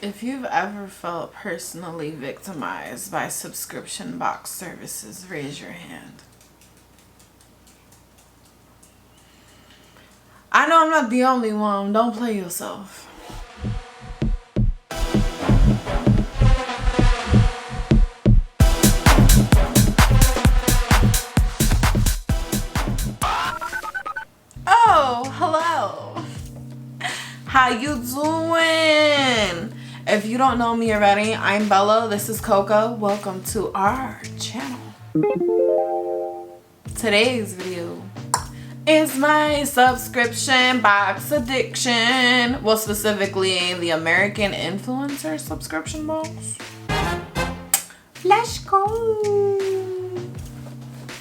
If you've ever felt personally victimized by subscription box services, raise your hand. I know I'm not the only one. Don't play yourself. Oh, hello. How you doing? If you don't know me already, I'm Bella. This is Coco. Welcome to our channel. Today's video is my subscription box addiction. Well, specifically the American influencer subscription box. Let's go.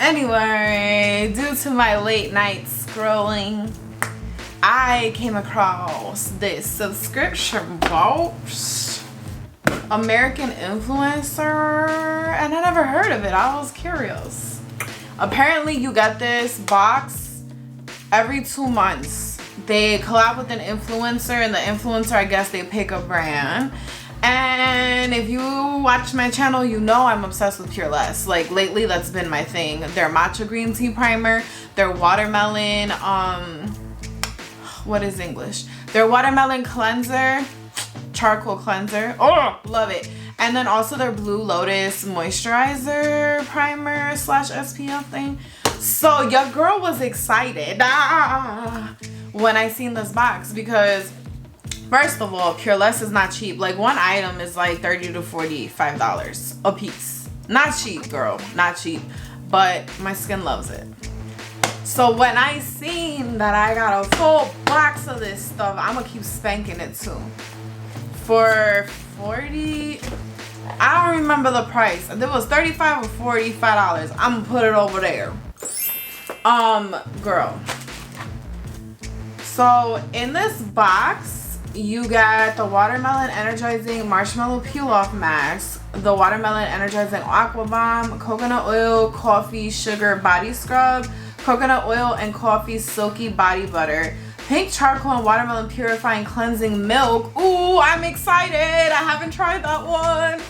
Anyway, due to my late night scrolling, I came across this subscription box, American influencer, and I never heard of it. I was curious. Apparently you get this box every 2 months. They collab with an influencer, and the influencer, I guess they pick a brand. And if you watch my channel, you know I'm obsessed with PURLISSE. Like lately, that's been my thing. Their matcha green tea primer, their watermelon, what is English? Their watermelon cleanser, charcoal cleanser. Oh, love it. And then also their Blue Lotus moisturizer primer slash SPF thing. So your girl was excited when I seen this box because first of all, PURLISSE is not cheap. Like one item is like $30 to $45 a piece. Not cheap, girl, not cheap, but my skin loves it. So when I seen that I got a full box of this stuff, I'm gonna keep spanking it too. For 40, I don't remember the price. It was $35 or $45. I'm gonna put it over there. Girl. So in this box, you got the watermelon energizing marshmallow peel off mask, the watermelon energizing aqua bomb, coconut oil, coffee, sugar body scrub, coconut oil and coffee silky body butter, pink charcoal and watermelon purifying cleansing milk. Ooh, I'm excited. I haven't tried that one.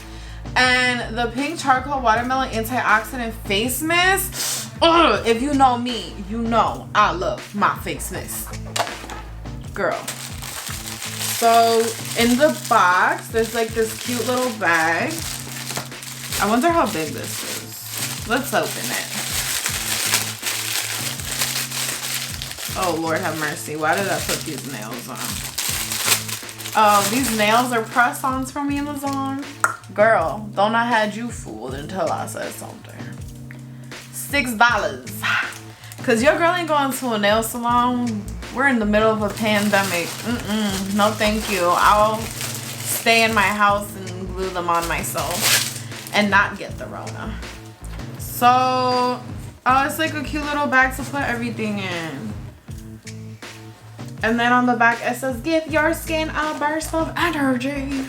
And the pink charcoal watermelon antioxidant face mist. Ugh, if you know me, you know I love my face mist. Girl. So in the box, there's like this cute little bag. I wonder how big this is. Let's open it. Oh, Lord have mercy. Why did I put these nails on? Oh, these nails are press-ons from Amazon. Girl, don't I had you fooled until I said something. $6. Because your girl ain't going to a nail salon. We're in the middle of a pandemic. No, thank you. I'll stay in my house and glue them on myself and not get the Rona. So, oh, it's like a cute little bag to put everything in. And then on the back it says, give your skin a burst of energy.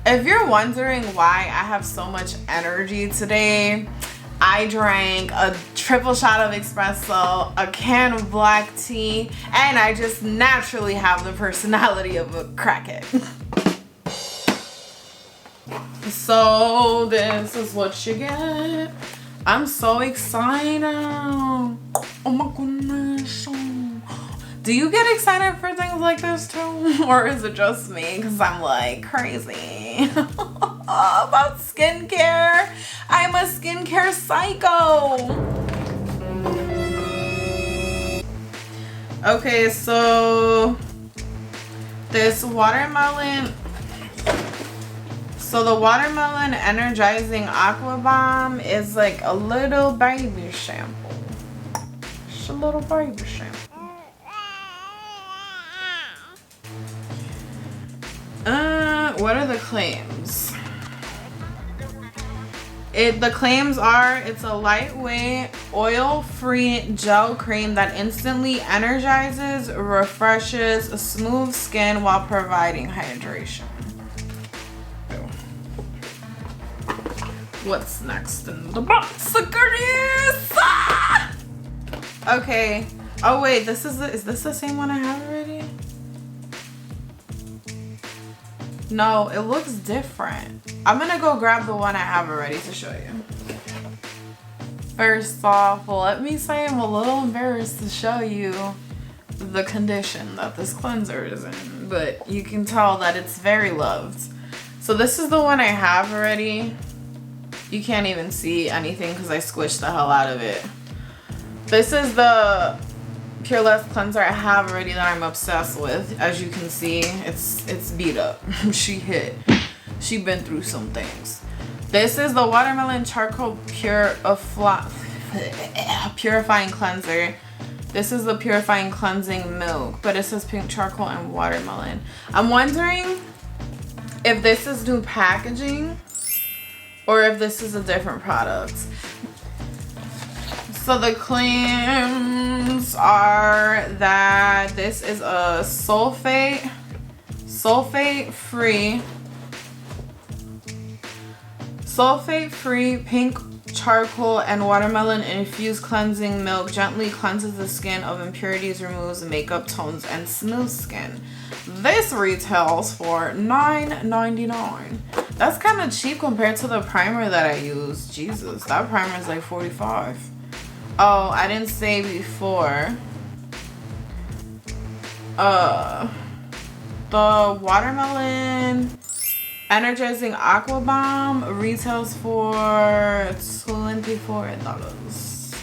If you're wondering why I have so much energy today, I drank a triple shot of espresso, a can of black tea, and I just naturally have the personality of a crackhead. So this is what you get. I'm so excited. Oh my goodness. Do you get excited for things like this too? Or is it just me? Because I'm like crazy about skincare. I'm a skincare psycho. Okay, so this watermelon. So the watermelon energizing aqua bomb is like a little baby shampoo. It's a little baby shampoo. What are the claims? The claims are it's a lightweight, oil-free gel cream that instantly energizes, refreshes smooth skin while providing hydration. What's next in the box? Okay. Oh wait, is this the same one I have already? No, it looks different. I'm gonna go grab the one I have already to show you. First off, let me say I'm a little embarrassed to show you the condition that this cleanser is in, but you can tell that it's very loved. So this is the one I have already. You can't even see anything because I squished the hell out of it. This is the PURLISSE cleanser I have already that I'm obsessed with. As you can see, it's beat up. She been through some things. This is the Watermelon Charcoal Purifying Cleanser. This is the Purifying Cleansing Milk, but it says pink charcoal and watermelon. I'm wondering if this is new packaging or if this is a different product. So the claims are that this is a sulfate-free pink charcoal and watermelon infused cleansing milk, gently cleanses the skin of impurities, removes makeup tones, and smooth skin. This retails for $9.99. That's kind of cheap compared to the primer that I use. Jesus, that primer is like $45. Oh, I didn't say before. The watermelon energizing aqua balm retails for $24.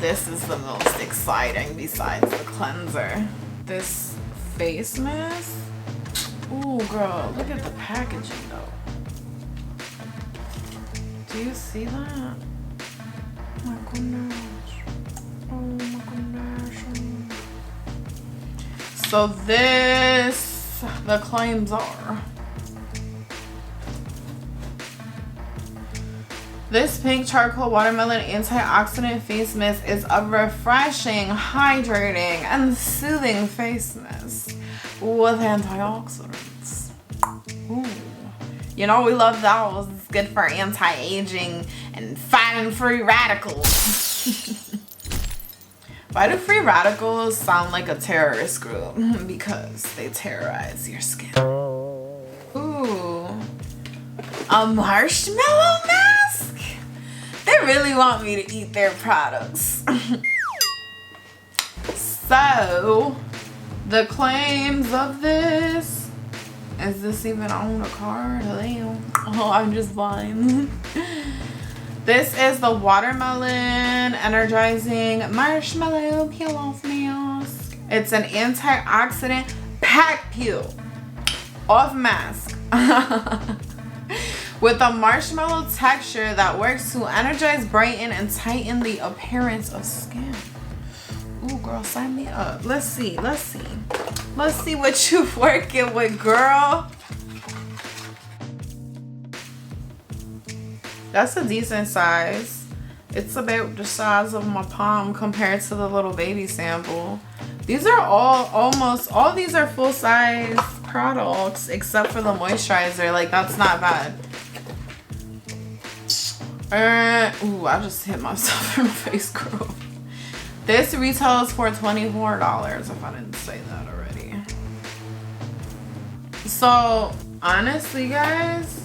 This is the most exciting besides the cleanser. This face mask. Ooh, girl, look at the packaging though. Do you see that? Oh my goodness. Oh my goodness. So this, the claims are, this pink charcoal watermelon antioxidant face mist is a refreshing, hydrating, and soothing face mist with antioxidants. Ooh. You know, we love those. It's good for anti-aging and fighting free radicals. Why do free radicals sound like a terrorist group? Because they terrorize your skin. Ooh. A marshmallow mask? They really want me to eat their products. So, the claims of this. Is this even on the card? Oh, I'm just blind. This is the watermelon energizing marshmallow peel off mask. It's an antioxidant pack peel off mask with a marshmallow texture that works to energize, brighten, and tighten the appearance of skin. Ooh, girl, sign me up. Let's see what you're working with, girl. That's a decent size. It's about the size of my palm compared to the little baby sample. These are all these are full size products except for the moisturizer. Like, that's not bad. Ooh, I just hit myself in the face, girl. This retails for $24 if I didn't say that already. So, honestly, guys,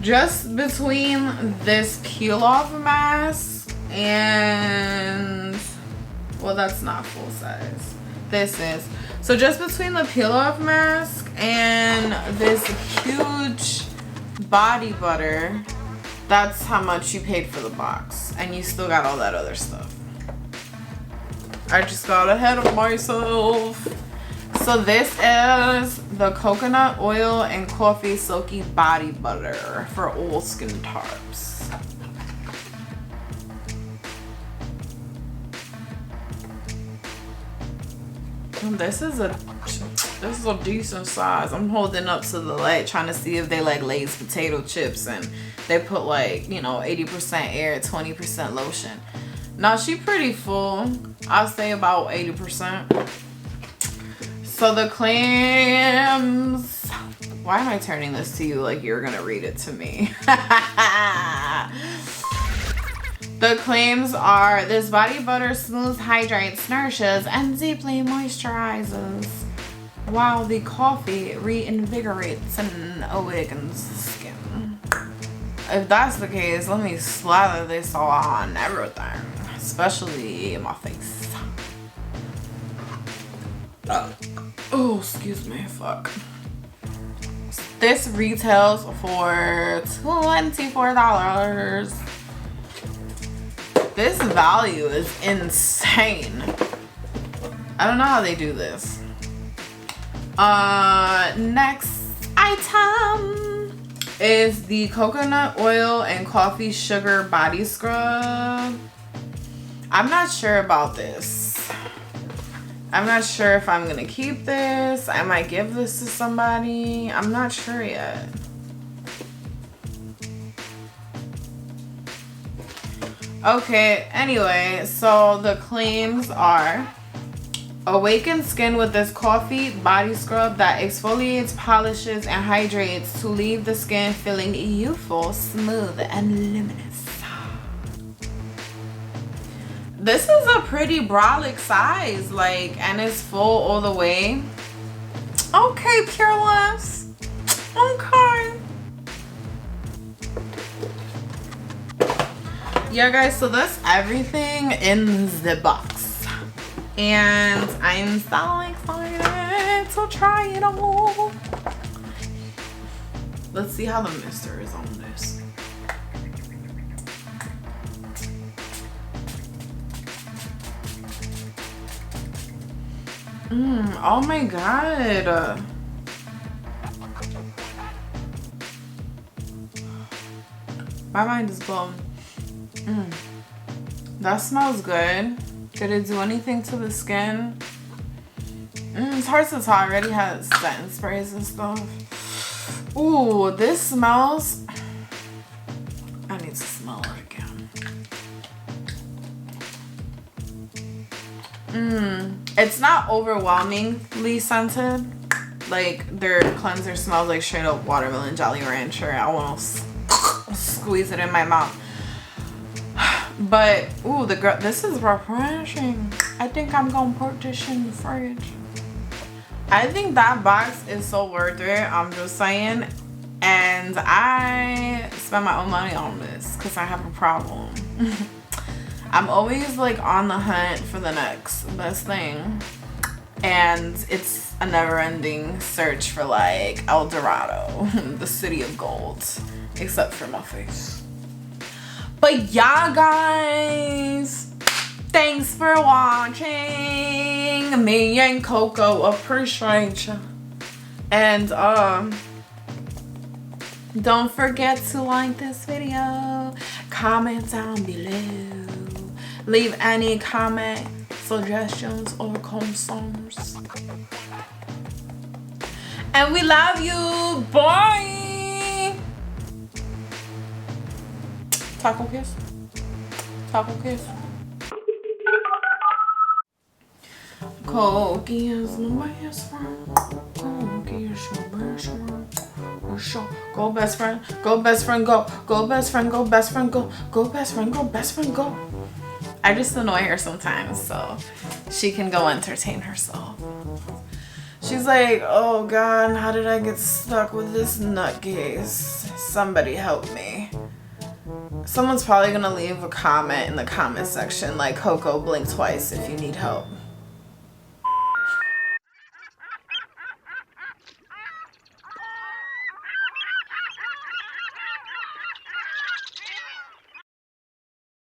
just between this peel off mask and, well, that's not full size. This is. So just between the peel off mask and this huge body butter, that's how much you paid for the box. And you still got all that other stuff. I just got ahead of myself. So this is the coconut oil and coffee silky body butter for all skin types. This is a decent size. I'm holding up to the light trying to see if they like Lay's potato chips and they put like, you know, 80% air, 20% lotion. Now she pretty full. I'll say about 80%. So the claims, why am I turning this to you like you're gonna read it to me? The claims are, this body butter smooths, hydrates, nourishes, and deeply moisturizes. while the coffee reinvigorates and awakens skin. If that's the case, let me slather this all on everything, especially my face. Oh, excuse me, fuck. This retails for $24. This value is insane. I don't know how they do this. Next item is the coconut oil and coffee sugar body scrub. I'm not sure about this. I'm not sure if I'm gonna keep this. I might give this to somebody. I'm not sure yet. Okay, anyway, so the claims are: awaken skin with this coffee body scrub that exfoliates, polishes, and hydrates to leave the skin feeling youthful, smooth, and luminous. This is a pretty brolic size, like, and it's full all the way. Okay, PURLISSE. Okay. Yeah, guys, so that's everything in the box. And I'm so excited to try it all. Let's see how the mister is on this. Oh my god. My mind is blown. That smells good. Did it do anything to the skin? It's hard to tell. I already had setting sprays and stuff. Ooh, this smells. I need to smell it again. It's not overwhelmingly scented. Like, their cleanser smells like straight up watermelon Jolly Rancher. I want to squeeze it in my mouth. But ooh, this is refreshing. I think I'm gonna put this in the fridge. I think that box is so worth it. I'm just saying. And I spend my own money on this because I have a problem. I'm always like on the hunt for the next best thing, and it's a never-ending search for like El Dorado, the city of gold, except for my face. But yeah, guys, thanks for watching. Me and Coco appreciate you. And don't forget to like this video, comment down below, leave any comment, suggestions, or concerns. And we love you. Bye. Taco kiss. Taco kiss. Cokie is my best friend. Cokie is my best friend. Go best friend. Go best friend. Go. Go best friend. Go best friend. Go. Go best friend. Go best friend. Go. I just annoy her sometimes so she can go entertain herself. She's like, oh god, how did I get stuck with this nutcase? Somebody help me. Someone's probably gonna leave a comment in the comment section like, Coco, blink twice if you need help.